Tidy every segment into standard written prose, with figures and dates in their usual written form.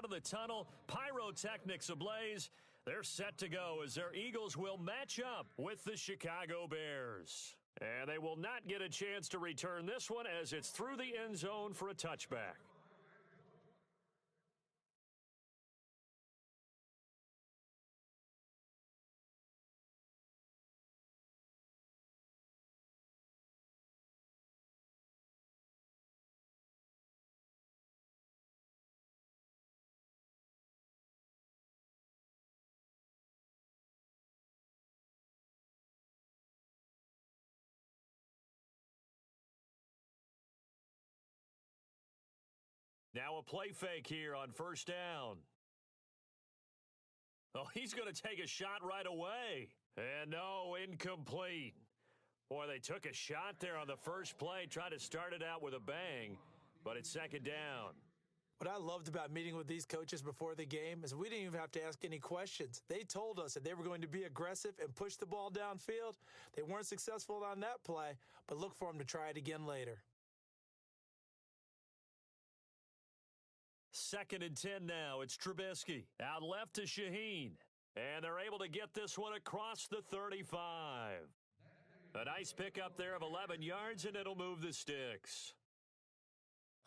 out of the tunnel, pyrotechnics ablaze. They're set to go as their Eagles will match up with the Chicago Bears. And they will not get a chance to return this one as it's through the end zone for a touchback. Now a play fake here on first down. Oh, he's going to take a shot right away. And no, incomplete. Boy, they took a shot there on the first play, tried to start it out with a bang, but it's second down. What I loved about meeting with these coaches before the game is we didn't even have to ask any questions. They told us that they were going to be aggressive and push the ball downfield. They weren't successful on that play, but look for them to try it again later. 2nd and 10 now. It's Trubisky. Out left to Shaheen. And they're able to get this one across the 35. A nice pickup there of 11 yards, and it'll move the sticks.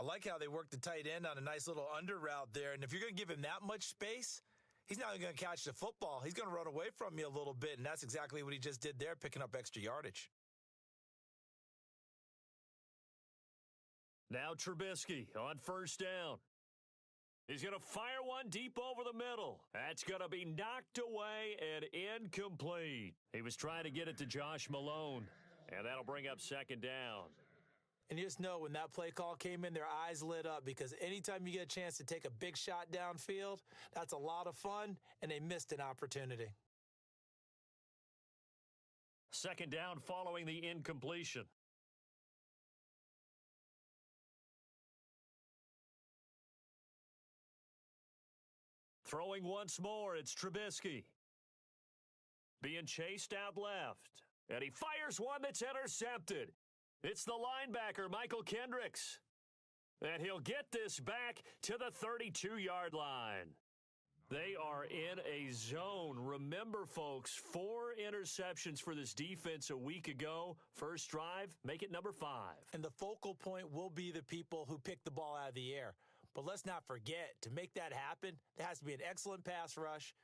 I like how they work the tight end on a nice little under route there. And if you're going to give him that much space, he's not going to catch the football. He's going to run away from you a little bit, and that's exactly what he just did there, picking up extra yardage. Now Trubisky on first down. He's going to fire one deep over the middle. That's going to be knocked away and incomplete. He was trying to get it to Josh Malone, and that'll bring up second down. And you just know when that play call came in, their eyes lit up because anytime you get a chance to take a big shot downfield, that's a lot of fun, and they missed an opportunity. Second down following the incompletion. Throwing once more, it's Trubisky. Being chased out left. And he fires one that's intercepted. It's the linebacker, Michael Kendricks. And he'll get this back to the 32-yard line. They are in a zone. Remember, folks, 4 interceptions for this defense a week ago. First drive, make it number 5. And the focal point will be the people who pick the ball out of the air. But let's not forget, to make that happen, there has to be an excellent pass rush,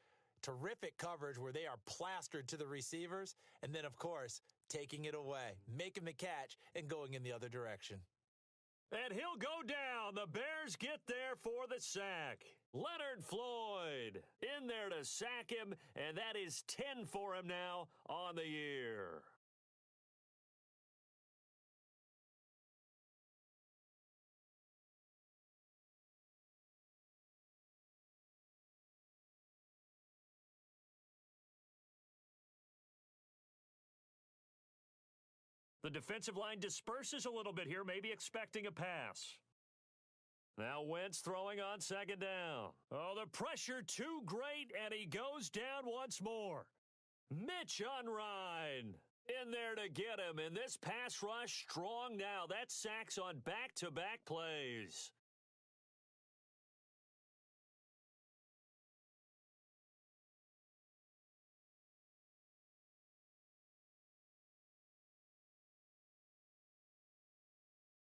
terrific coverage where they are plastered to the receivers, and then, of course, taking it away, making the catch, and going in the other direction. And he'll go down. The Bears get there for the sack. Leonard Floyd in there to sack him, and that is 10 for him now on the year. The defensive line disperses a little bit here, maybe expecting a pass. Now Wentz throwing on second down. Oh, the pressure too great, and he goes down once more. Mitch Unrein in there to get him, and this pass rush strong now. That's sacks on back-to-back plays.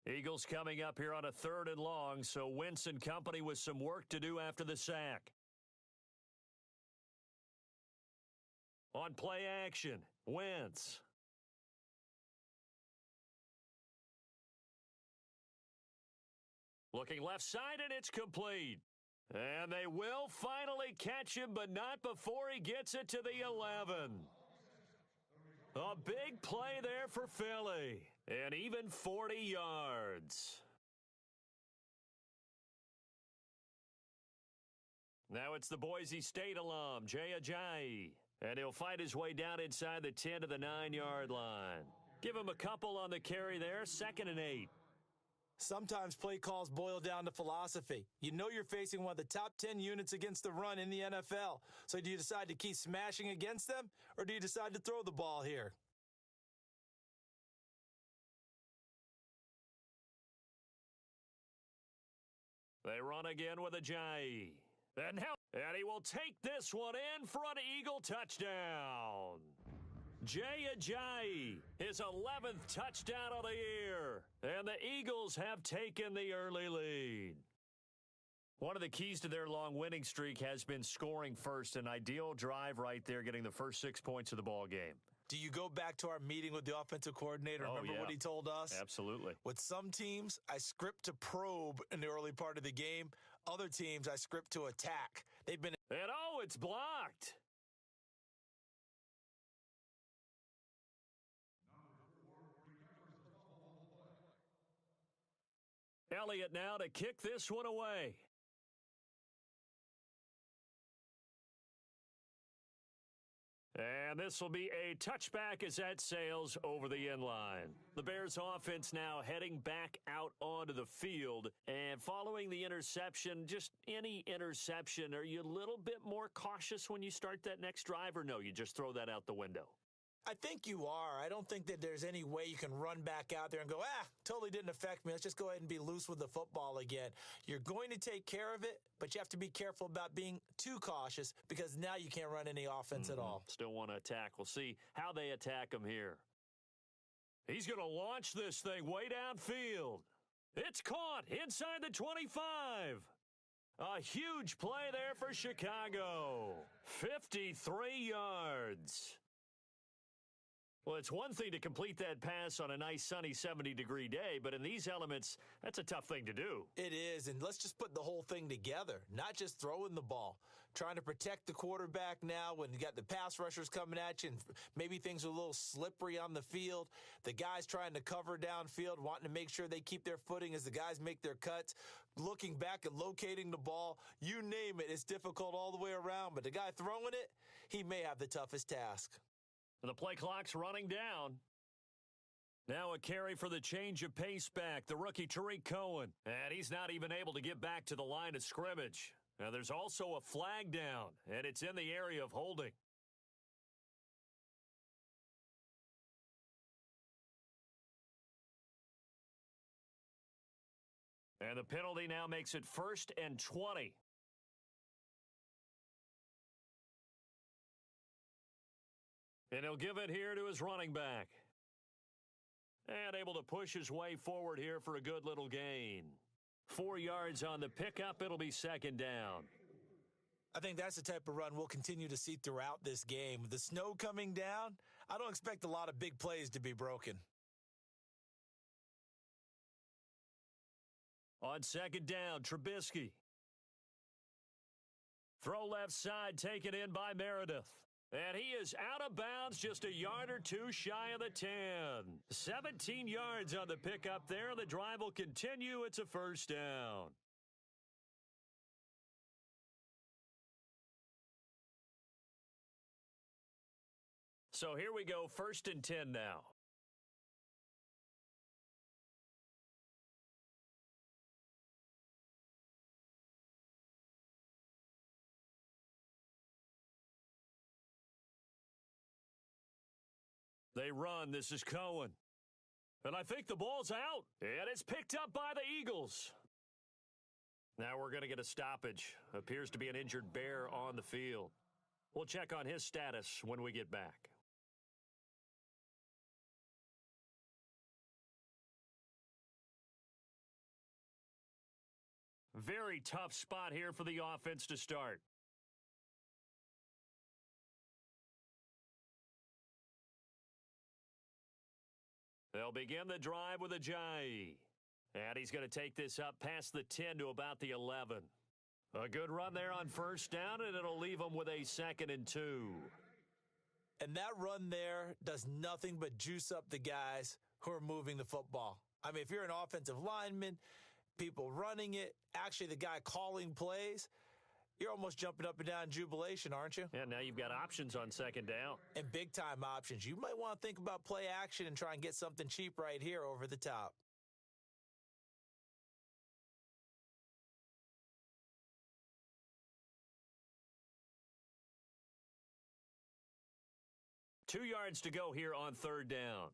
Eagles coming up here on a 3rd and long, so Wentz and company with some work to do after the sack. On play action, Wentz. Looking left side, and it's complete. And they will finally catch him, but not before he gets it to the 11. A big play there for Philly. And even 40 yards. Now it's the Boise State alum, Jay Ajayi. And he'll fight his way down inside the 10 to the 9-yard line. Give him a couple on the carry there, 2nd and 8. Sometimes play calls boil down to philosophy. You know you're facing one of the top 10 units against the run in the NFL. So do you decide to keep smashing against them, or do you decide to throw the ball here? They run again with Ajayi. And he will take this one in for an Eagle touchdown. Jay Ajayi, his 11th touchdown of the year. And the Eagles have taken the early lead. One of the keys to their long winning streak has been scoring first. An ideal drive right there, getting the first 6 points of the ball game. Do you go back to our meeting with the offensive coordinator? Remember what he told us? Absolutely. With some teams, I script to probe in the early part of the game. Other teams, I script to attack. They've been... And it's blocked. Elliott now to kick this one away. And this will be a touchback as that sails over the end line. The Bears offense now heading back out onto the field. And following the interception, just any interception, are you a little bit more cautious when you start that next drive, or no, you just throw that out the window? I think you are. I don't think that there's any way you can run back out there and go, totally didn't affect me. Let's just go ahead and be loose with the football again. You're going to take care of it, but you have to be careful about being too cautious because now you can't run any offense at all. Still want to attack. We'll see how they attack him here. He's going to launch this thing way downfield. It's caught inside the 25. A huge play there for Chicago. 53 yards. Well, it's one thing to complete that pass on a nice sunny 70-degree day, but in these elements, that's a tough thing to do. It is, and let's just put the whole thing together, not just throwing the ball. Trying to protect the quarterback now when you got the pass rushers coming at you and maybe things are a little slippery on the field. The guys trying to cover downfield, wanting to make sure they keep their footing as the guys make their cuts. Looking back and locating the ball, you name it, it's difficult all the way around, but the guy throwing it, he may have the toughest task. The play clock's running down. Now a carry for the change of pace back, the rookie Tariq Cohen. And he's not even able to get back to the line of scrimmage. Now there's also a flag down, and it's in the area of holding. And the penalty now makes it 1st and 20. And he'll give it here to his running back. And able to push his way forward here for a good little gain. 4 yards on the pickup. It'll be 2nd down. I think that's the type of run we'll continue to see throughout this game. With the snow coming down, I don't expect a lot of big plays to be broken. On 2nd down, Trubisky. Throw left side, taken in by Meredith. And he is out of bounds, just a yard or two shy of the 10. 17 yards on the pickup there. The drive will continue. It's a 1st down. So here we go, 1st and 10 now. They run. This is Cohen. And I think the ball's out. And it's picked up by the Eagles. Now we're going to get a stoppage. Appears to be an injured Bear on the field. We'll check on his status when we get back. Very tough spot here for the offense to start. They'll begin the drive with Ajayi. And he's going to take this up past the 10 to about the 11. A good run there on 1st down, and it'll leave them with a 2nd and 2. And that run there does nothing but juice up the guys who are moving the football. I mean, if you're an offensive lineman, people running it, actually the guy calling plays, you're almost jumping up and down in jubilation, aren't you? And now you've got options on 2nd down. And big-time options. You might want to think about play action and try and get something cheap right here over the top. Two yards to go here on 3rd down.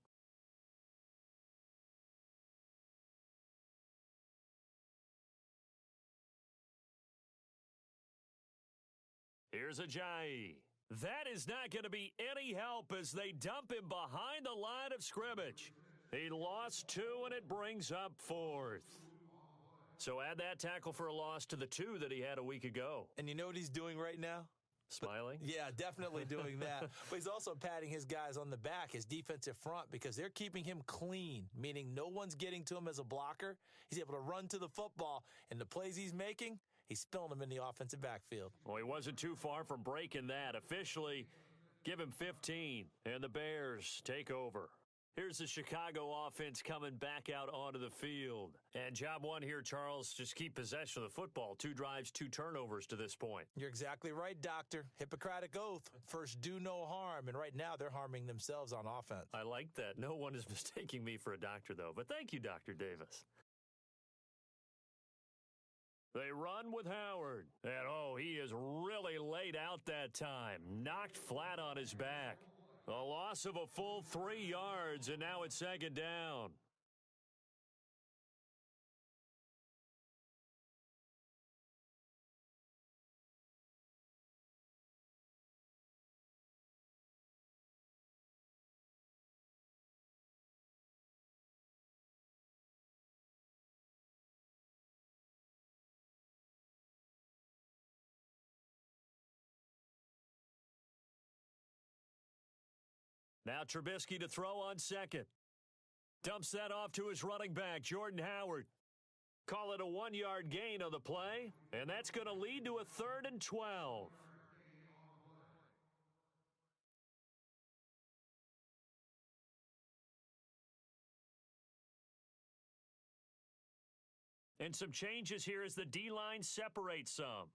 Here's Ajayi. That is not going to be any help as they dump him behind the line of scrimmage. He lost 2, and it brings up 4th. So add that tackle for a loss to the 2 that he had a week ago. And you know what he's doing right now? Smiling? Yeah, definitely doing that. But he's also patting his guys on the back, his defensive front, because they're keeping him clean, meaning no one's getting to him as a blocker. He's able to run to the football, and the plays he's making, he's spilling them in the offensive backfield. Well, he wasn't too far from breaking that. Officially, give him 15, and the Bears take over. Here's the Chicago offense coming back out onto the field. And job one here, Charles, just keep possession of the football. 2 drives, 2 turnovers to this point. You're exactly right, Doctor. Hippocratic oath. First, do no harm. And right now, they're harming themselves on offense. I like that. No one is mistaking me for a doctor, though. But thank you, Dr. Davis. They run with Howard. And, he is really laid out that time. Knocked flat on his back. A loss of a full 3 yards, and now it's 2nd down. Now Trubisky to throw on 2nd. Dumps that off to his running back, Jordan Howard. Call it a 1-yard gain on the play, and that's going to lead to a 3rd and 12. And some changes here as the D-line separates some.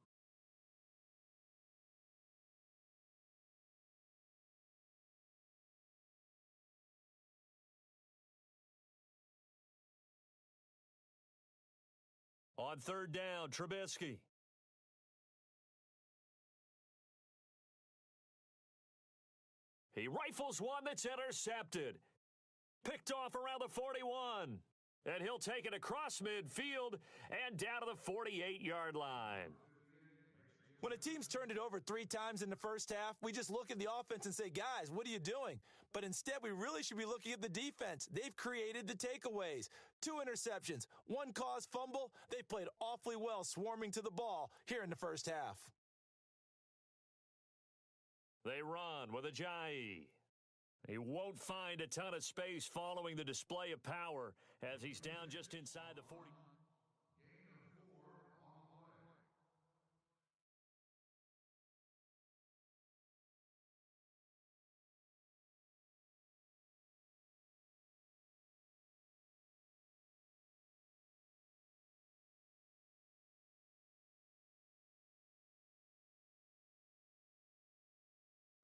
On 3rd down, Trubisky. He rifles one that's intercepted. Picked off around the 41. And he'll take it across midfield and down to the 48-yard line. When a team's turned it over 3 times in the first half, we just look at the offense and say, guys, what are you doing? But instead, we really should be looking at the defense. They've created the takeaways. 2 interceptions, 1 caused fumble. They played awfully well swarming to the ball here in the first half. They run with Ajayi. He won't find a ton of space following the display of power as he's down just inside the 40.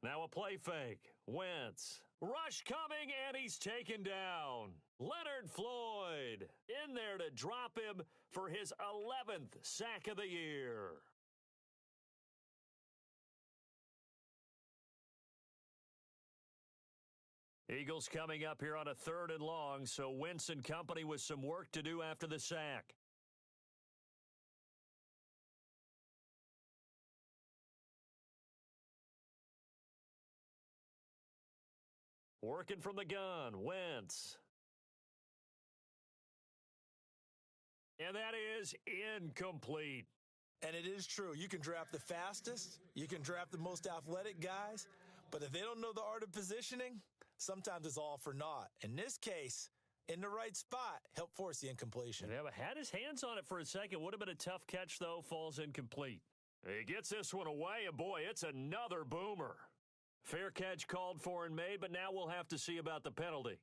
Now a play fake. Wentz. Rush coming, and he's taken down. Leonard Floyd in there to drop him for his 11th sack of the year. Eagles coming up here on a 3rd and long, so Wentz and company with some work to do after the sack. Working from the gun, Wentz. And that is incomplete. And it is true. You can draft the fastest. You can draft the most athletic guys. But if they don't know the art of positioning, sometimes it's all for naught. In this case, in the right spot, help force the incompletion. Yeah, had his hands on it for a second. Would have been a tough catch, though. Falls incomplete. He gets this one away, and boy, it's another boomer. Fair catch called for and made, but now we'll have to see about the penalty.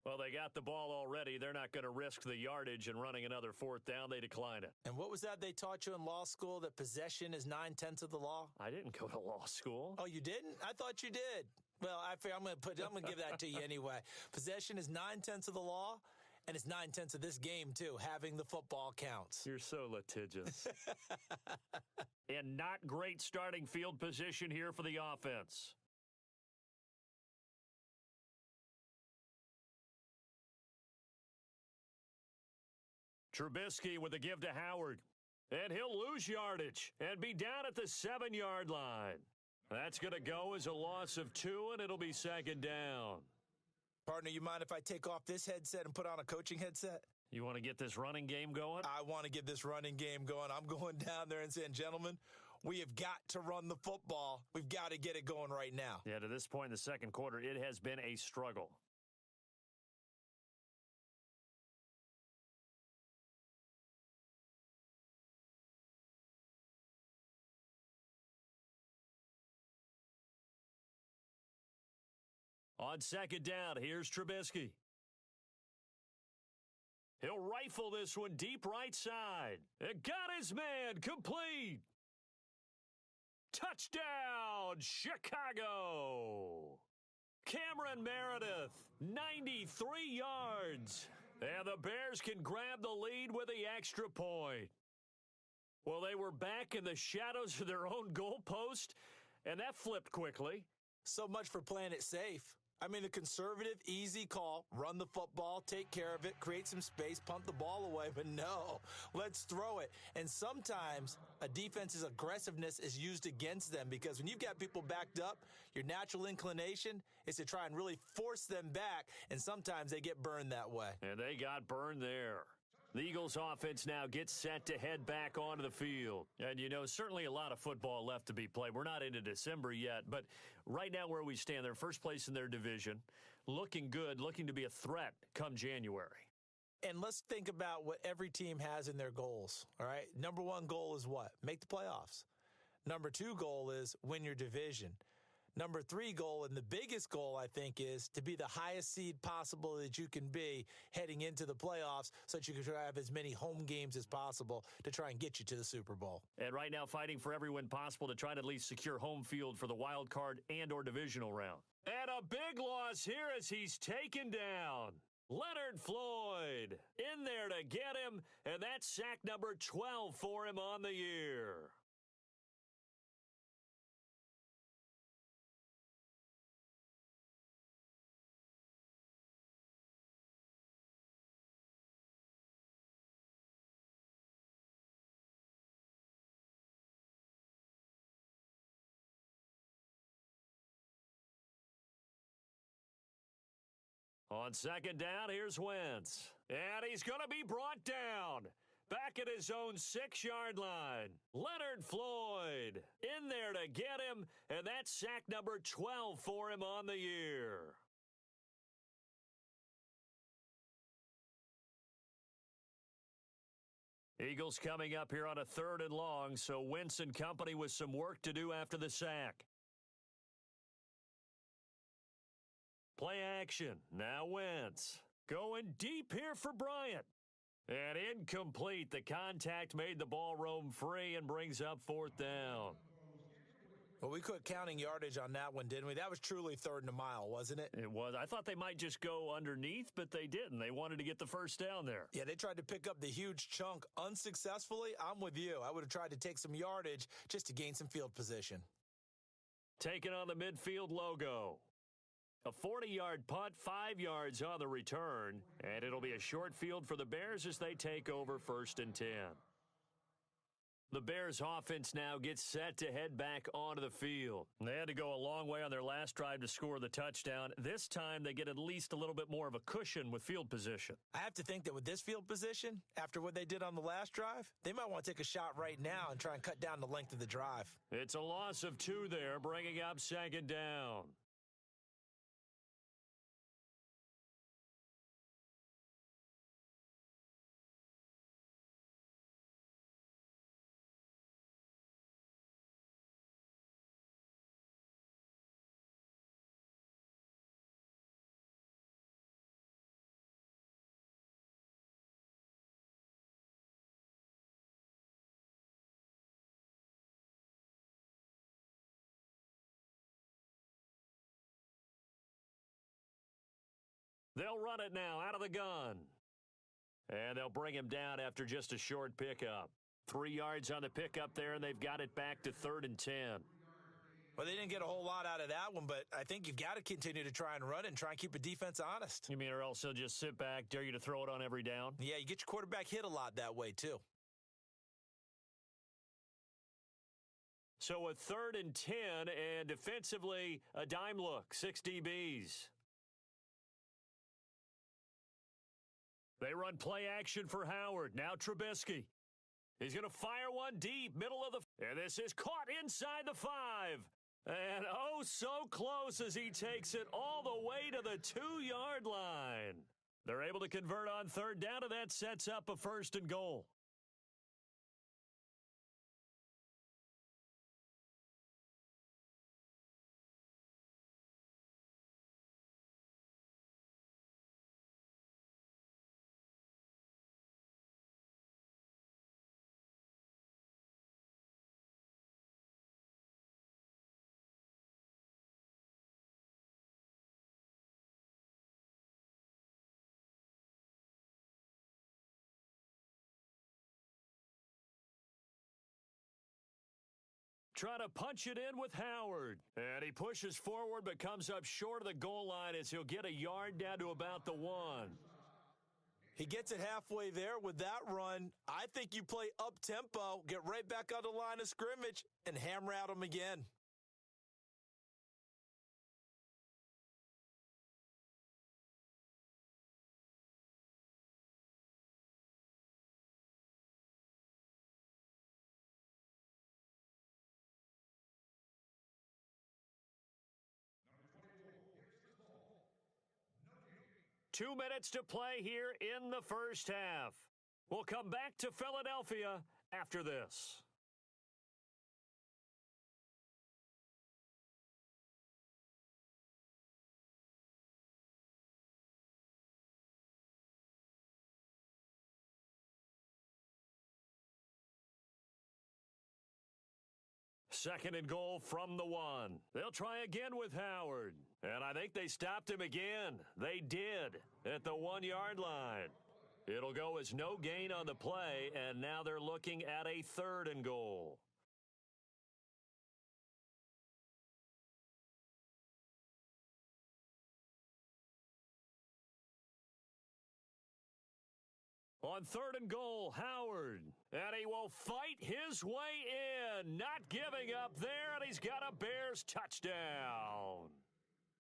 Well, they got the ball already. They're not going to risk the yardage and running another 4th down. They decline it. And what was that they taught you in law school, that possession is 9/10 of the law? I didn't go to law school. Oh, you didn't? I thought you did. Well, I'm going to give that to you anyway. Possession is 9/10 of the law, and it's 9/10 of this game, too. Having the football counts. You're so litigious. And not great starting field position here for the offense. Trubisky with a give to Howard. And he'll lose yardage and be down at the 7-yard line. That's going to go as a loss of 2, and it'll be second down. Partner, you mind if I take off this headset and put on a coaching headset? You want to get this running game going? I want to get this running game going. I'm going down there and saying, gentlemen, we have got to run the football. We've got to get it going right now. Yeah, to this point in the second quarter, it has been a struggle. On second down, here's Trubisky. He'll rifle this one deep right side. It got his man complete. Touchdown, Chicago. Cameron Meredith, 93 yards. And the Bears can grab the lead with the extra point. Well, they were back in the shadows of their own goalpost, and that flipped quickly. So much for playing it safe. I mean, the conservative, easy call, run the football, take care of it, create some space, punt the ball away. But no, let's throw it. And sometimes a defense's aggressiveness is used against them because when you've got people backed up, your natural inclination is to try and really force them back, and sometimes they get burned that way. And they got burned there. The Eagles offense now gets set to head back onto the field. And, you know, certainly a lot of football left to be played. We're not into December yet, but right now where we stand, they're first place in their division, looking good, looking to be a threat come January. And let's think about what every team has in their goals, all right? Number one goal is what? Make the playoffs. Number two goal is win your division. Number three goal, and the biggest goal, I think, is to be the highest seed possible that you can be heading into the playoffs so that you can try to have as many home games as possible to try and get you to the Super Bowl. And right now fighting for every win possible to try to at least secure home field for the wild card and or divisional round. And a big loss here as he's taken down. Leonard Floyd in there to get him, and that's sack number 12 for him on the year. On second down, here's Wentz. And he's going to be brought down. Back at his own 6-yard line. Leonard Floyd in there to get him, and that's sack number 12 for him on the year. Eagles coming up here on a 3rd and long, so Wentz and company with some work to do after the sack. Play action. Now Wentz. Going deep here for Bryant. And incomplete. The contact made the ball roam free and brings up 4th down. Well, we quit counting yardage on that one, didn't we? That was truly 3rd and a mile, wasn't it? It was. I thought they might just go underneath, but they didn't. They wanted to get the first down there. Yeah, they tried to pick up the huge chunk unsuccessfully. I'm with you. I would have tried to take some yardage just to gain some field position. Taking on the midfield logo. A 40-yard punt, 5 yards on the return, and it'll be a short field for the Bears as they take over 1st and 10. The Bears offense now gets set to head back onto the field. They had to go a long way on their last drive to score the touchdown. This time they get at least a little bit more of a cushion with field position. I have to think that with this field position, after what they did on the last drive, they might want to take a shot right now and try and cut down the length of the drive. It's a loss of 2 there, bringing up 2nd down. They'll run it now out of the gun. And they'll bring him down after just a short pickup. 3 yards on the pickup there, and they've got it back to 3rd and 10. Well, they didn't get a whole lot out of that one, but I think you've got to continue to try and run and try and keep a defense honest. You mean, or else they'll just sit back, dare you to throw it on every down? Yeah, you get your quarterback hit a lot that way, too. So a 3rd and 10, and defensively, a dime look, 6 DBs. They run play action for Howard. Now Trubisky. He's going to fire one deep, middle of the... And this is caught inside the 5. And oh, so close as he takes it all the way to the 2-yard line. They're able to convert on 3rd down, and that sets up a 1st and goal. Trying to punch it in with Howard. And he pushes forward but comes up short of the goal line as he'll get a yard down to about the 1. He gets it halfway there with that run. I think you play up-tempo, get right back on the line of scrimmage, and hammer at him again. Two minutes to play here in the first half. We'll come back to Philadelphia after this. Second and goal from the 1. They'll try again with Howard. And I think they stopped him again. They did at the 1-yard line. It'll go as no gain on the play, and now they're looking at a 3rd and goal. On 3rd and goal, Howard. And he will fight his way in. Not giving up there, and he's got a Bears touchdown.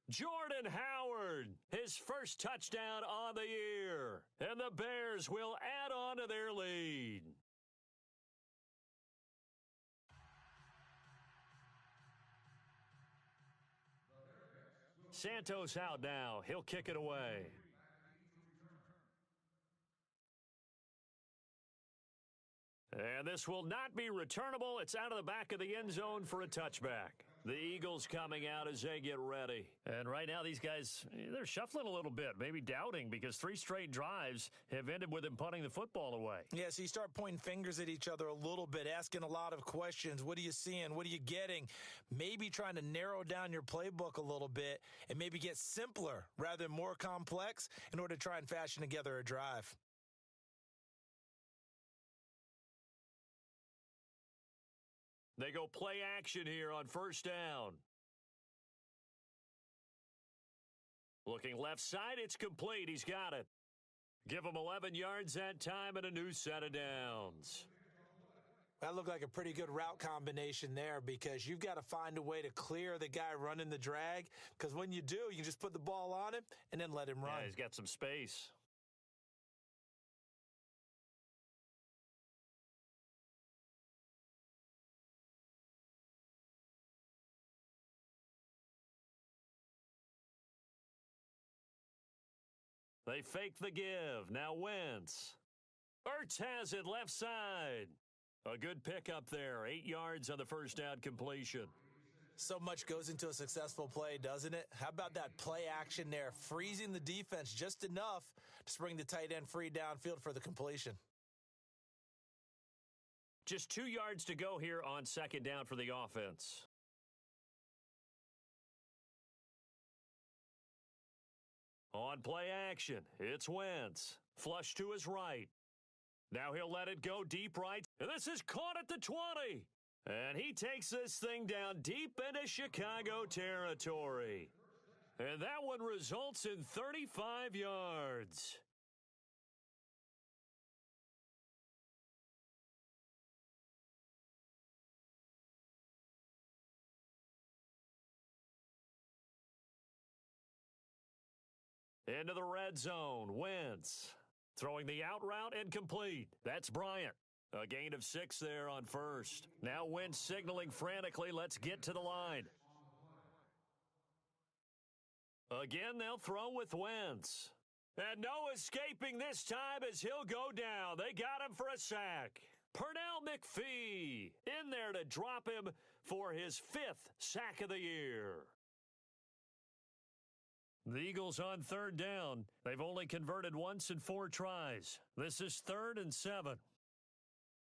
Jordan Howard, his first touchdown on the year. And the Bears will add on to their lead. Santos out now. He'll kick it away. And this will not be returnable. It's out of the back of the end zone for a touchback. The Eagles coming out as they get ready. And right now, these guys, they're shuffling a little bit, maybe doubting, because 3 straight drives have ended with them punting the football away. Yeah, so you start pointing fingers at each other a little bit, asking a lot of questions. What are you seeing? What are you getting? Maybe trying to narrow down your playbook a little bit and maybe get simpler rather than more complex in order to try and fashion together a drive. They go play action here on 1st down. Looking left side, it's complete. He's got it. Give him 11 yards that time and a new set of downs. That looked like a pretty good route combination there because you've got to find a way to clear the guy running the drag, because when you do, you just put the ball on him and then let him run. Yeah, he's got some space. They fake the give. Now Wentz. Ertz has it left side. A good pickup there. 8 yards on the first down completion. So much goes into a successful play, doesn't it? How about that play action there? Freezing the defense just enough to spring the tight end free downfield for the completion. Just 2 yards to go here on 2nd down for the offense. On play action, it's Wentz. Flush to his right. Now he'll let it go deep right. And this is caught at the 20. And he takes this thing down deep into Chicago territory. And that one results in 35 yards. Into the red zone, Wentz. Throwing the out route and complete. That's Bryant. A gain of 6 there on first. Now Wentz signaling frantically, let's get to the line. Again, they'll throw with Wentz. And no escaping this time as he'll go down. They got him for a sack. Pernell McPhee in there to drop him for his 5th sack of the year. The Eagles on 3rd down. They've only converted once in 4 tries. This is 3rd and 7.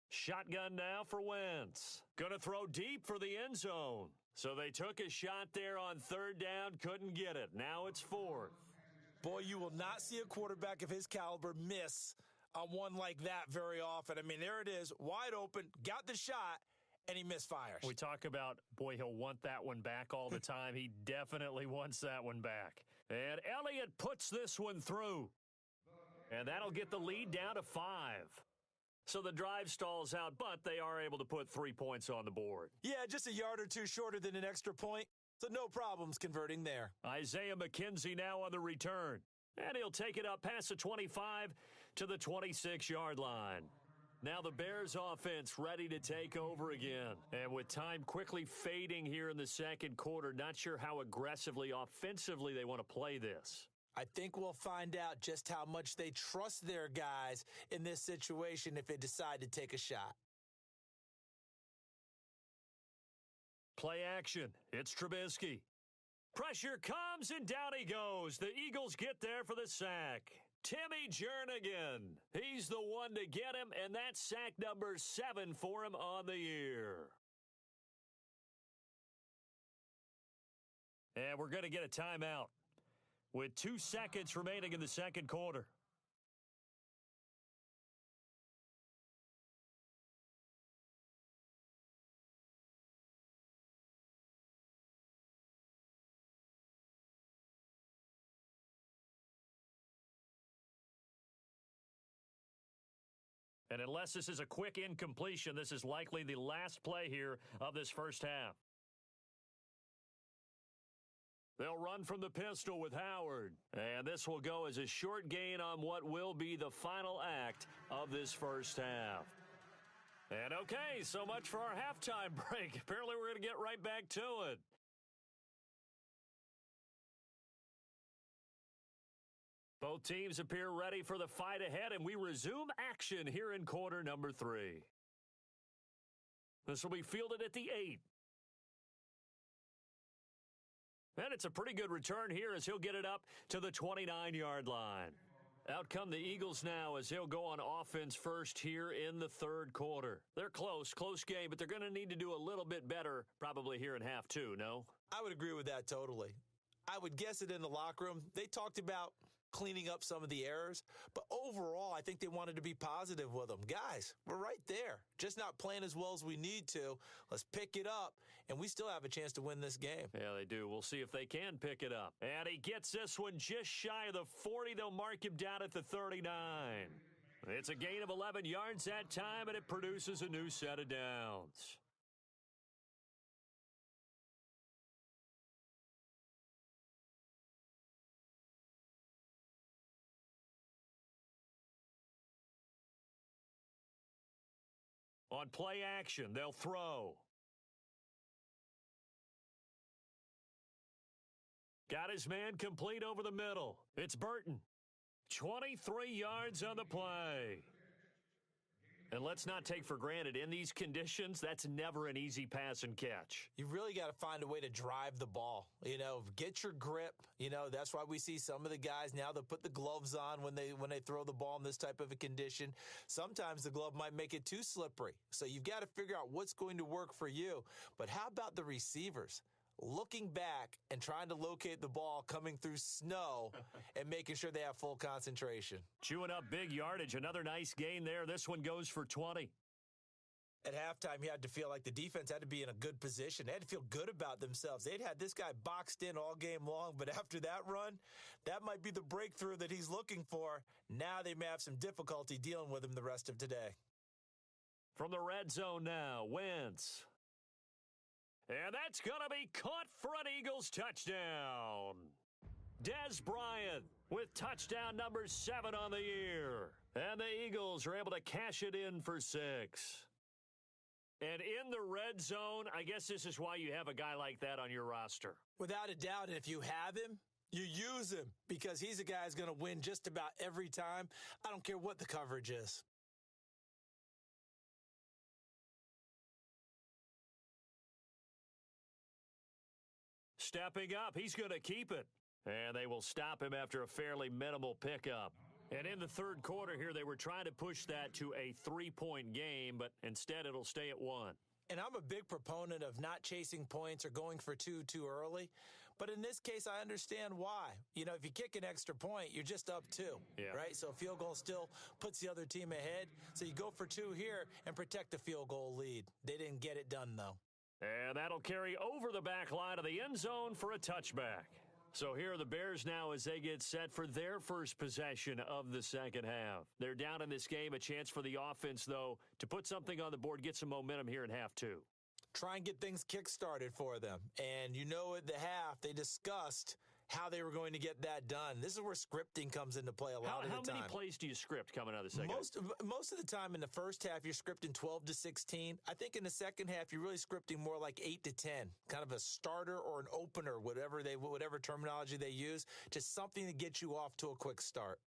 Shotgun now for Wentz. Going to throw deep for the end zone. So they took a shot there on 3rd down, couldn't get it. Now it's 4th. Boy, you will not see a quarterback of his caliber miss on one like that very often. I mean, there it is, wide open, got the shot, and he misfires. We talk about, boy, he'll want that one back all the time. He definitely wants that one back. And Elliott puts this one through. And that'll get the lead down to 5. So the drive stalls out, but they are able to put 3 points on the board. Yeah, just a yard or two shorter than an extra point. So no problems converting there. Isaiah McKenzie now on the return. And he'll take it up past the 25 to the 26-yard line. Now the Bears offense ready to take over again. And with time quickly fading here in the second quarter, not sure how aggressively, offensively they want to play this. I think we'll find out just how much they trust their guys in this situation if they decide to take a shot. Play action. It's Trubisky. Pressure comes and down he goes. The Eagles get there for the sack. Timmy Jernigan. He's the one to get him, and that's sack number 7 for him on the year. And we're going to get a timeout with 2 seconds remaining in the second quarter. And unless this is a quick incompletion, this is likely the last play here of this first half. They'll run from the pistol with Howard. And this will go as a short gain on what will be the final act of this first half. And okay, so much for our halftime break. Apparently we're going to get right back to it. Both teams appear ready for the fight ahead, and we resume action here in quarter number 3. This will be fielded at the 8. And it's a pretty good return here as he'll get it up to the 29-yard line. Out come the Eagles now as they'll go on offense first here in the third quarter. They're close game, but they're going to need to do a little bit better probably here in half 2, no? I would agree with that totally. I would guess it in the locker room. They talked about cleaning up some of the errors, but overall, I think they wanted to be positive with them. Guys, we're right there. Just not playing as well as we need to. Let's pick it up, and we still have a chance to win this game. Yeah, they do. We'll see if they can pick it up. And he gets this one just shy of the 40. They'll mark him down at the 39. It's a gain of 11 yards that time, and it produces a new set of downs. On play action, they'll throw. Got his man complete over the middle. It's Burton. 23 yards on the play. And let's not take for granted, in these conditions, that's never an easy pass and catch. You really got to find a way to drive the ball. Get your grip. That's why we see some of the guys now that put the gloves on when they throw the ball in this type of a condition. Sometimes the glove might make it too slippery. So you've got to figure out what's going to work for you. But how about the receivers? Looking back and trying to locate the ball coming through snow and making sure they have full concentration. Chewing up big yardage. Another nice gain there. This one goes for 20. At halftime, you had to feel like the defense had to be in a good position. They had to feel good about themselves. They'd had this guy boxed in all game long, but after that run, that might be the breakthrough that he's looking for. Now they may have some difficulty dealing with him the rest of today. From the red zone now, Wentz. And that's going to be caught for an Eagles touchdown. Des Bryant with touchdown number 7 on the year. And the Eagles are able to cash it in for 6. And in the red zone, I guess this is why you have a guy like that on your roster. Without a doubt, and if you have him, you use him because he's a guy who's going to win just about every time. I don't care what the coverage is. Stepping up, he's going to keep it. And they will stop him after a fairly minimal pickup. And in the third quarter here, they were trying to push that to a 3-point game, but instead it'll stay at 1. And I'm a big proponent of not chasing points or going for two too early. But in this case, I understand why. You know, if you kick an extra point, you're just up 2, right? So a field goal still puts the other team ahead. So you go for 2 here and protect the field goal lead. They didn't get it done, though. And that'll carry over the back line of the end zone for a touchback. So here are the Bears now as they get set for their first possession of the second half. They're down in this game. A chance for the offense, though, to put something on the board, get some momentum here in half 2. Try and get things kick-started for them. And you know at the half, they discussed how they were going to get that done. This is where scripting comes into play a lot of the time. How many plays do you script coming out of the second half? Most of the time in the first half, you're scripting 12 to 16. I think in the second half, you're really scripting more like 8 to 10, kind of a starter or an opener, whatever terminology they use, just something to get you off to a quick start.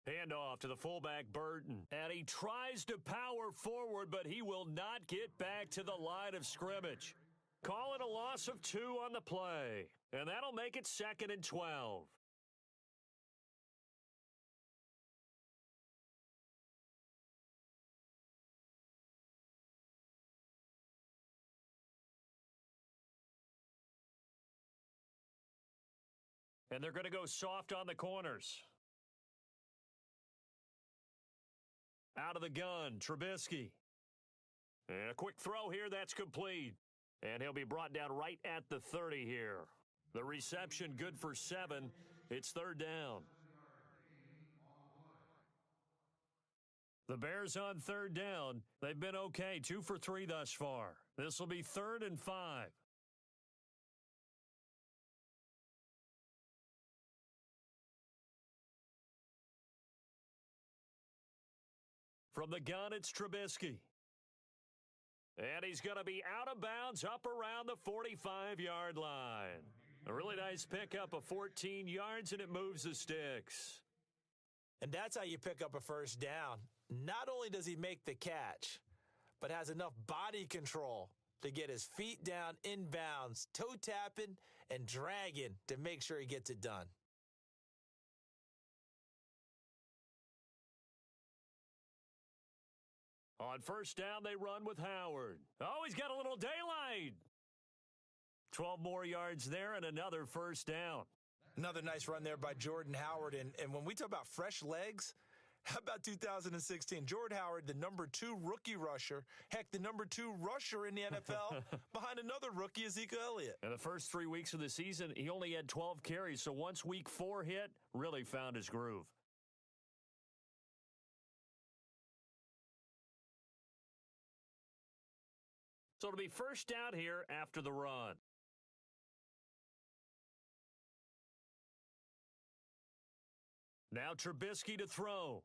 Handoff to the fullback, Burton. And he tries to power forward, but he will not get back to the line of scrimmage. Call it a loss of 2 on the play. And that'll make it 2nd and 12. And they're going to go soft on the corners. Out of the gun, Trubisky. And a quick throw here, that's complete. And he'll be brought down right at the 30 here. The reception good for 7. It's 3rd down. The Bears on 3rd down. They've been okay, 2 for 3 thus far. This will be 3rd and 5. From the gun, it's Trubisky. And he's going to be out of bounds up around the 45-yard line. A really nice pickup of 14 yards, and it moves the sticks. And that's how you pick up a first down. Not only does he make the catch, but has enough body control to get his feet down inbounds, toe tapping and dragging to make sure he gets it done. On first down, they run with Howard. Oh, he's got a little daylight. 12 more yards there and another first down. Another nice run there by Jordan Howard. And when we talk about fresh legs, how about 2016? Jordan Howard, the number 2 rookie rusher. Heck, the number 2 rusher in the NFL behind another rookie, Ezekiel Elliott. In the first 3 weeks of the season, he only had 12 carries. So once week 4 hit, really found his groove. So it'll be first down here after the run. Now Trubisky to throw.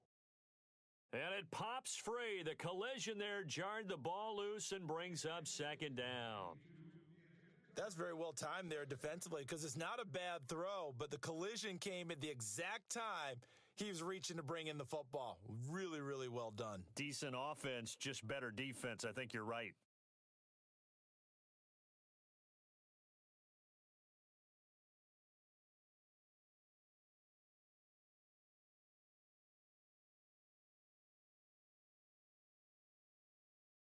And it pops free. The collision there jarred the ball loose and brings up 2nd down. That's very well timed there defensively because it's not a bad throw, but the collision came at the exact time he was reaching to bring in the football. Really, really well done. Decent offense, just better defense. I think you're right.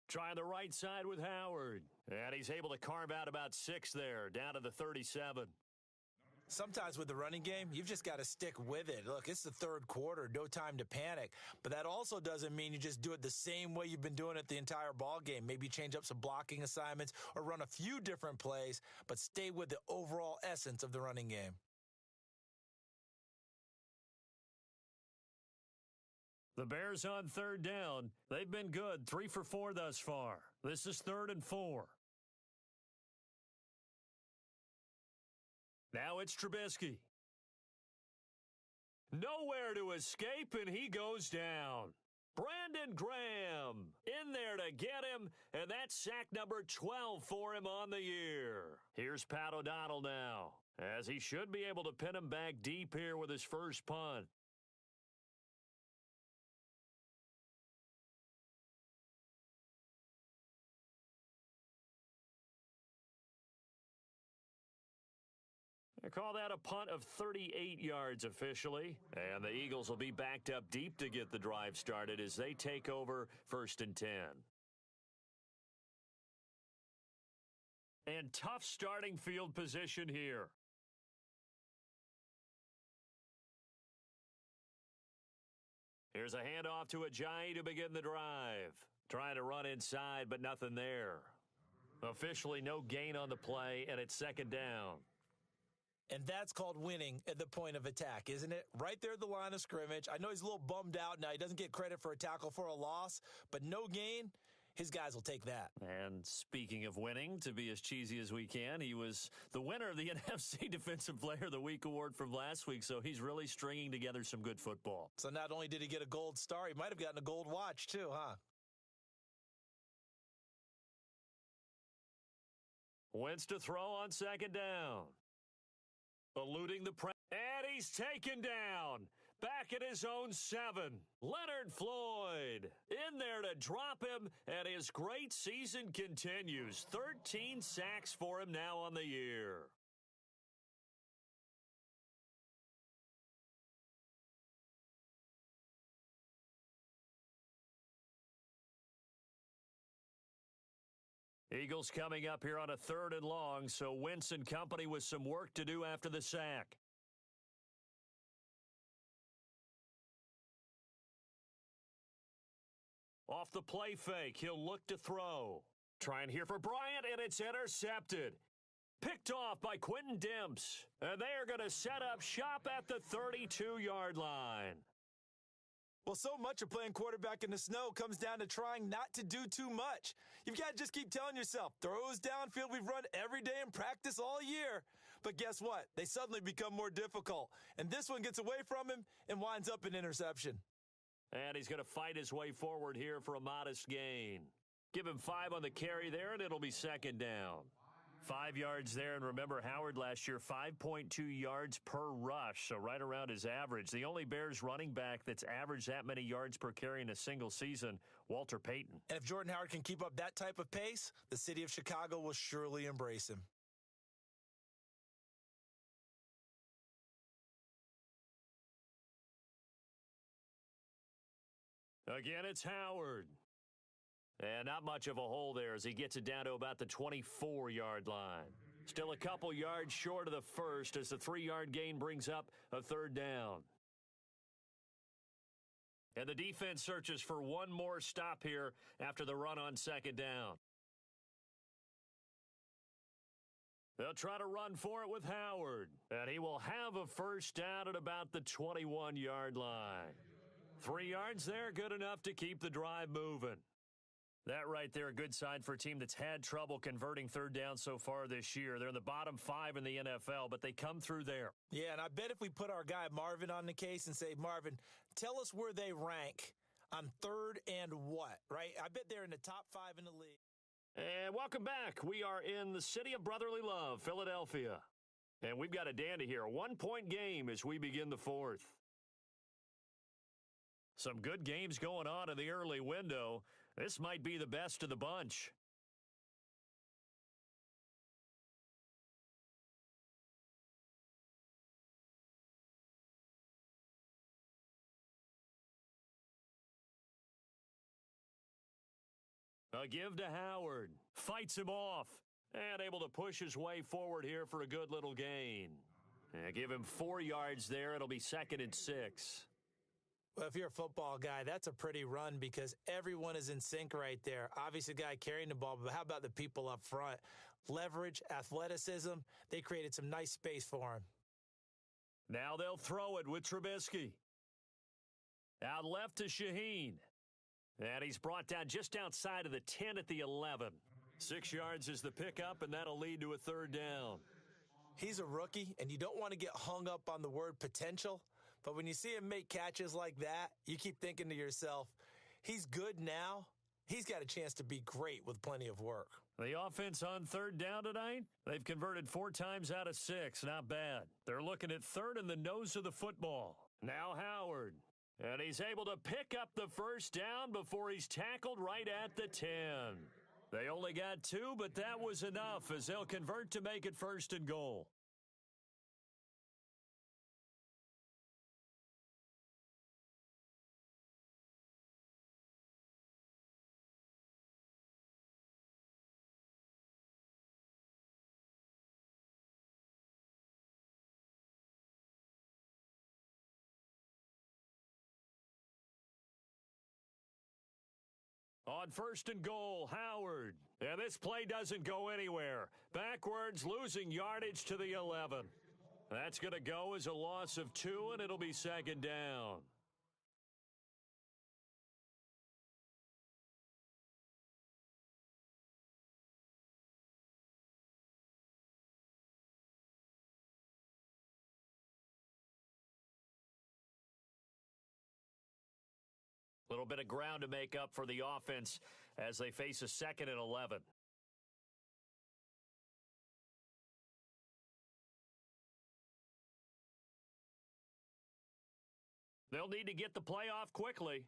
Trying the right side with Howard. And he's able to carve out about 6 there, down to the 37. Sometimes with the running game, you've just got to stick with it. Look, it's the 3rd quarter, no time to panic. But that also doesn't mean you just do it the same way you've been doing it the entire ball game. Maybe change up some blocking assignments or run a few different plays, but stay with the overall essence of the running game. The Bears on 3rd down. They've been good, 3 for 4 thus far. This is 3rd and 4. Now it's Trubisky. Nowhere to escape, and he goes down. Brandon Graham in there to get him, and that's sack number 12 for him on the year. Here's Pat O'Donnell now, as he should be able to pin him back deep here with his first punt. They call that a punt of 38 yards officially. And the Eagles will be backed up deep to get the drive started as they take over 1st and 10. And tough starting field position here. Here's a handoff to Ajayi to begin the drive. Trying to run inside, but nothing there. Officially no gain on the play, and it's 2nd down. And that's called winning at the point of attack, isn't it? Right there at the line of scrimmage. I know he's a little bummed out now. He doesn't get credit for a tackle for a loss, but no gain, his guys will take that. And speaking of winning, to be as cheesy as we can, he was the winner of the NFC Defensive Player of the Week award from last week, so he's really stringing together some good football. So not only did he get a gold star, he might have gotten a gold watch too, huh? Wentz to throw on 2nd down. Eluding the press. And he's taken down. Back at his own 7. Leonard Floyd in there to drop him, and his great season continues. 13 sacks for him now on the year. Eagles coming up here on a 3rd and long, so Wentz and company with some work to do after the sack. Off the play fake, he'll look to throw. Trying here for Bryant, and it's intercepted. Picked off by Quentin Dimps, and they are going to set up shop at the 32-yard line. Well, so much of playing quarterback in the snow comes down to trying not to do too much. You've got to just keep telling yourself, throws downfield we've run every day in practice all year. But guess what? They suddenly become more difficult. And this one gets away from him and winds up an interception. And he's going to fight his way forward here for a modest gain. Give him 5 on the carry there, and it'll be 2nd down. 5 yards there, and remember Howard last year, 5.2 yards per rush, so right around his average. The only Bears running back that's averaged that many yards per carry in a single season, Walter Payton. And if Jordan Howard can keep up that type of pace, the city of Chicago will surely embrace him. Again, it's Howard. And not much of a hole there as he gets it down to about the 24-yard line. Still a couple yards short of the first as the 3-yard gain brings up a 3rd down. And the defense searches for one more stop here after the run on 2nd down. They'll try to run for it with Howard. And he will have a 1st down at about the 21-yard line. 3 yards there, good enough to keep the drive moving. That right there, a good sign for a team that's had trouble converting 3rd down so far this year. They're in the bottom 5 in the NFL, but they come through there. Yeah, and I bet if we put our guy Marvin on the case and say, Marvin, tell us where they rank on 3rd and what, right? I bet they're in the top 5 in the league. And welcome back. We are in the city of brotherly love, Philadelphia. And we've got a dandy here, a 1-point game as we begin the 4th. Some good games going on in the early window. This might be the best of the bunch. A give to Howard. Fights him off. And able to push his way forward here for a good little gain. And give him 4 yards there. It'll be 2nd and 6. Well, if you're a football guy, that's a pretty run because everyone is in sync right there. Obviously, the guy carrying the ball, but how about the people up front? Leverage, athleticism, they created some nice space for him. Now they'll throw it with Trubisky. Out left to Shaheen. And he's brought down just outside of the 10 at the 11. 6 yards is the pickup, and that'll lead to a 3rd down. He's a rookie, and you don't want to get hung up on the word potential. But when you see him make catches like that, you keep thinking to yourself, he's good now. He's got a chance to be great with plenty of work. The offense on third down tonight, they've converted 4 times out of 6. Not bad. They're looking at third in the nose of the football. Now Howard. And he's able to pick up the first down before he's tackled right at the 10. They only got 2, but that was enough as they'll convert to make it first and goal. On first and goal, Howard. And this play doesn't go anywhere. Backwards, losing yardage to the 11. That's going to go as a loss of 2, and it'll be second down. Little bit of ground to make up for the offense as they face a second and 11. They'll need to get the play off quickly.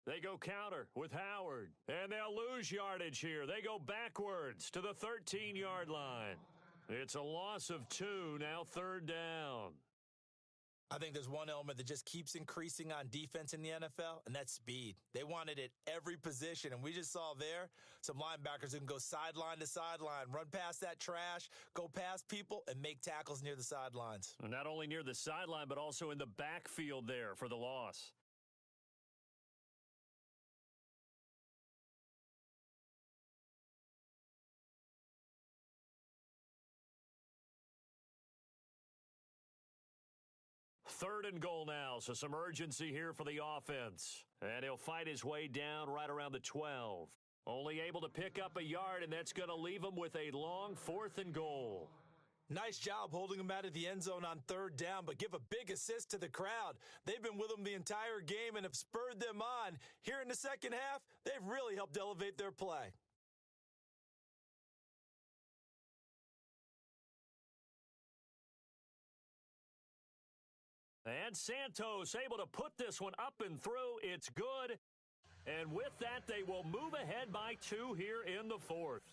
They go counter with Howard, and they'll lose yardage here. They go backwards to the 13-yard line. It's a loss of 2, now third down. I think there's one element that just keeps increasing on defense in the NFL, and that's speed. They want it at every position, and we just saw there some linebackers who can go sideline to sideline, run past that trash, go past people, and make tackles near the sidelines. Not only near the sideline, but also in the backfield there for the loss. Third and goal now, so some urgency here for the offense. And he'll fight his way down right around the 12. Only able to pick up a yard, and that's going to leave him with a long 4th and goal. Nice job holding him out of the end zone on third down, but give a big assist to the crowd. They've been with him the entire game and have spurred them on. Here in the second half, they've really helped elevate their play. And Santos able to put this one up and through. It's good. And with that, they will move ahead by 2 here in the 4th.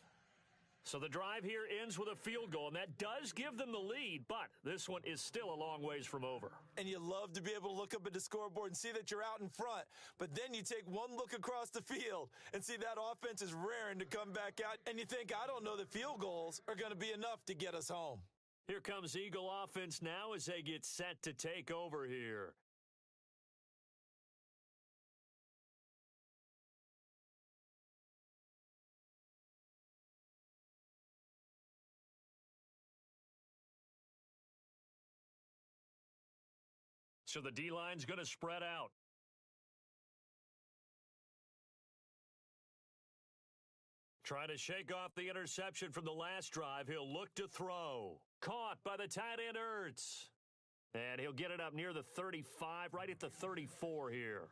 So the drive here ends with a field goal, and that does give them the lead, but this one is still a long ways from over. And you love to be able to look up at the scoreboard and see that you're out in front, but then you take one look across the field and see that offense is raring to come back out, and you think, I don't know that field goals are going to be enough to get us home. Here comes Eagle offense now as they get set to take over here. So the D-line's going to spread out. Trying to shake off the interception from the last drive. He'll look to throw. Caught by the tight end Ertz. And he'll get it up near the 35, right at the 34 here.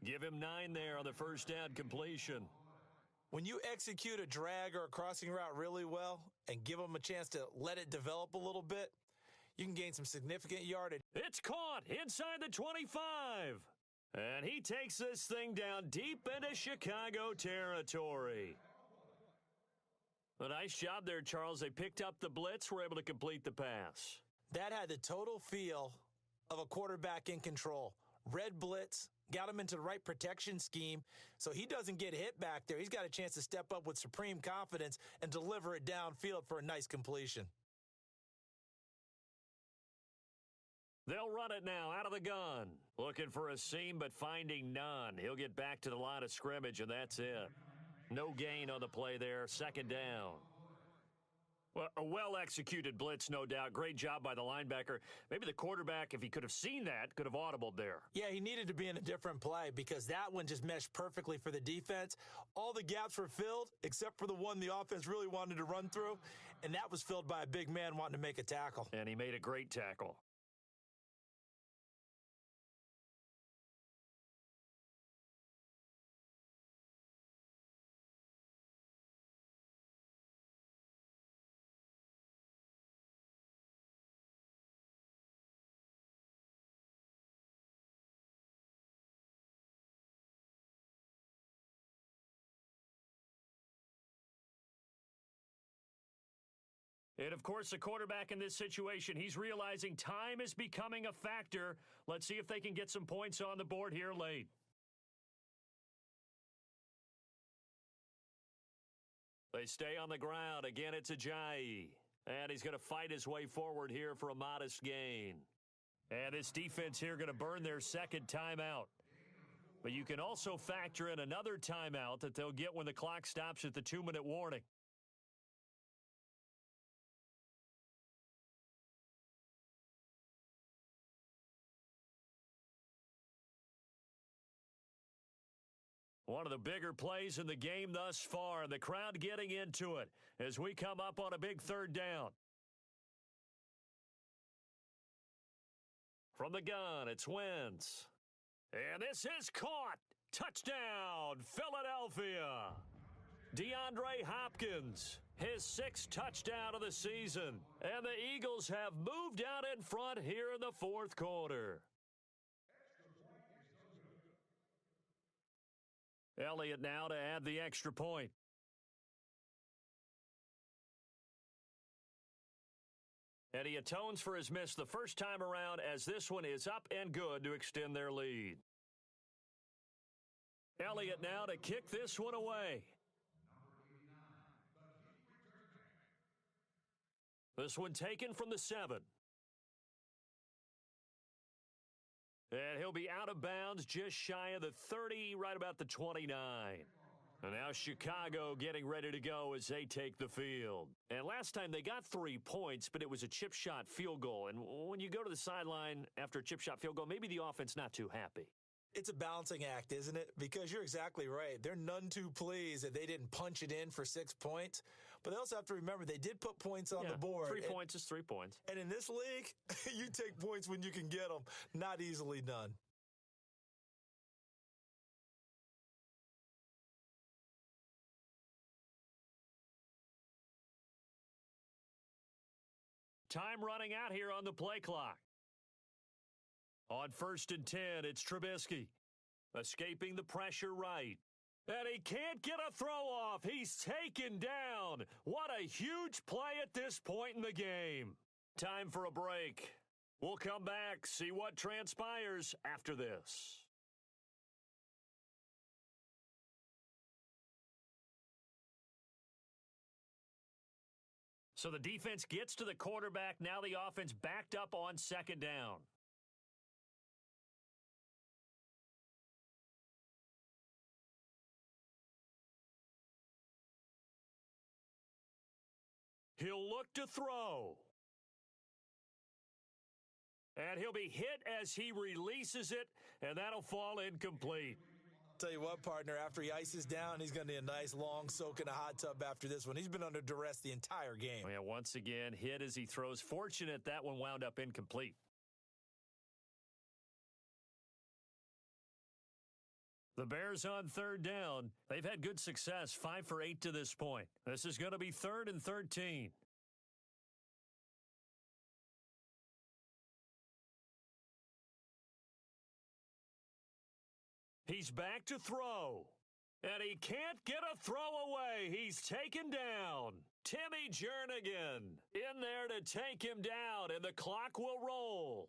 Give him 9 there on the first down completion. When you execute a drag or a crossing route really well and give them a chance to let it develop a little bit, you can gain some significant yardage. It's caught inside the 25. And he takes this thing down deep into Chicago territory. A nice job there, Charles. They picked up the blitz, were able to complete the pass. That had the total feel of a quarterback in control. Red blitz, got him into the right protection scheme, so he doesn't get hit back there. He's got a chance to step up with supreme confidence and deliver it downfield for a nice completion. They'll run it now out of the gun. Looking for a seam, but finding none. He'll get back to the line of scrimmage, and that's it. No gain on the play there. Second down. Well, a well-executed blitz, no doubt. Great job by the linebacker. Maybe the quarterback, if he could have seen that, could have audibled there. Yeah, he needed to be in a different play because that one just meshed perfectly for the defense. All the gaps were filled except for the one the offense really wanted to run through, and that was filled by a big man wanting to make a tackle. And he made a great tackle. And, of course, the quarterback in this situation, he's realizing time is becoming a factor. Let's see if they can get some points on the board here late. They stay on the ground. Again, it's Ajayi. And he's going to fight his way forward here for a modest gain. And this defense here going to burn their second timeout. But you can also factor in another timeout that they'll get when the clock stops at the 2-minute warning. One of the bigger plays in the game thus far, and the crowd getting into it as we come up on a big third down. From the gun, it's Wentz. And this is caught. Touchdown, Philadelphia. DeAndre Hopkins, his 6th touchdown of the season. And the Eagles have moved out in front here in the fourth quarter. Elliott now to add the extra point. And he atones for his miss the first time around as this one is up and good to extend their lead. Elliott now to kick this one away. This one taken from the 7. And he'll be out of bounds just shy of the 30, right about the 29. And now Chicago getting ready to go as they take the field. And last time they got 3 points, but it was a chip shot field goal. And when you go to the sideline after a chip shot field goal, maybe the offense not too happy. It's a balancing act, isn't it? Because you're exactly right. They're none too pleased that they didn't punch it in for 6 points. But they also have to remember they did put points on the board. 3 points is 3 points. And in this league, you take points when you can get them. Not easily done. Time running out here on the play clock. On 1st and 10, it's Trubisky. Escaping the pressure right. And he can't get a throw off. He's taken down. What a huge play at this point in the game. Time for a break. We'll come back, see what transpires after this. So the defense gets to the quarterback. Now the offense backed up on 2nd down. He'll look to throw. And he'll be hit as he releases it, and that'll fall incomplete. Tell you what, partner, after he ices down, he's going to need a nice long soak in a hot tub after this one. He's been under duress the entire game. Yeah, once again, hit as he throws. Fortunate that one wound up incomplete. The Bears on 3rd down. They've had good success, 5 for 8 to this point. This is going to be 3rd and 13. He's back to throw. And he can't get a throw away. He's taken down. Timmy Jernigan in there to take him down, and the clock will roll.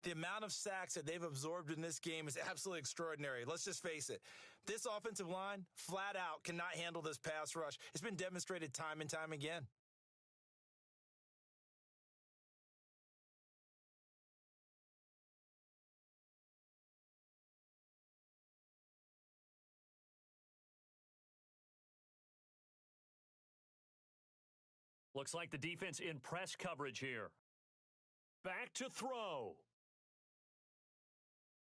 The amount of sacks that they've absorbed in this game is absolutely extraordinary. Let's just face it. This offensive line, flat out, cannot handle this pass rush. It's been demonstrated time and time again. Looks like the defense in press coverage here. Back to throw.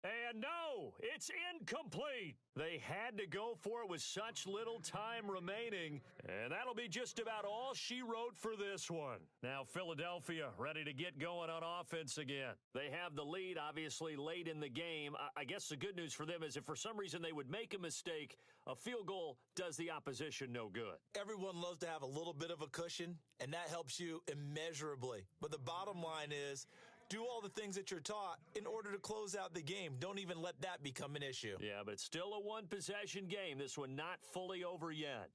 And no, it's incomplete. They had to go for it with such little time remaining, and that'll be just about all she wrote for this one. Now Philadelphia ready to get going on offense again. They have the lead, obviously, late in the game. I guess the good news for them is if for some reason they would make a mistake, a field goal does the opposition no good. Everyone loves to have a little bit of a cushion, and that helps you immeasurably. But the bottom line is, do all the things that you're taught in order to close out the game. Don't even let that become an issue. Yeah, but it's still a one-possession game. This one not fully over yet.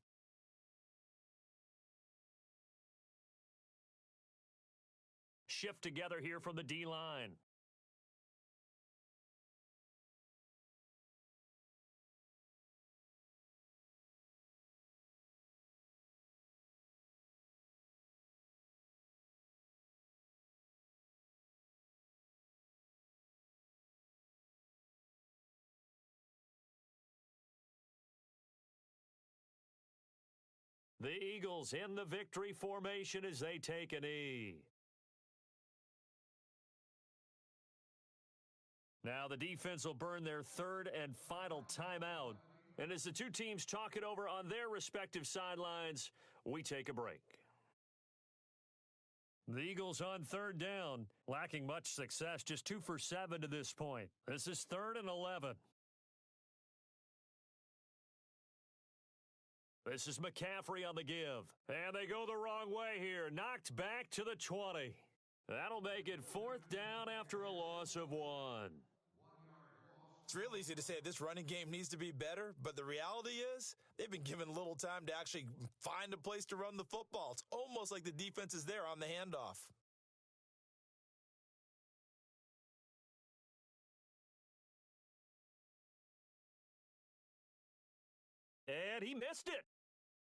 shift together here from the D-line. The Eagles in the victory formation as they take a knee. Now the defense will burn their third and final timeout. And as the two teams talk it over on their respective sidelines, we take a break. The Eagles on third down, lacking much success, just 2 for 7 to this point. This is 3rd and 11. This is McCaffrey on the give. And they go the wrong way here. Knocked back to the 20. That'll make it 4th down after a loss of 1. It's real easy to say this running game needs to be better, but the reality is they've been given little time to actually find a place to run the football. It's almost like the defense is there on the handoff. And he missed it.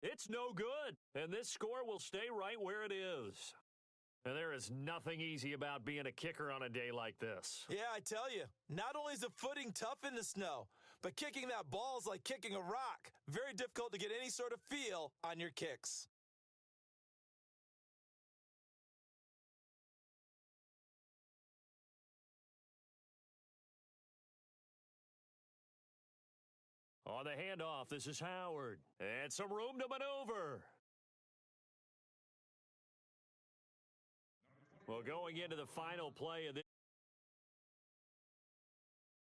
It's no good. And this score will stay right where it is. And there is nothing easy about being a kicker on a day like this. Yeah, I tell you, not only is the footing tough in the snow, but kicking that ball is like kicking a rock. Very difficult to get any sort of feel on your kicks. On the handoff, this is Howard. And some room to maneuver. Well, going into the final play of this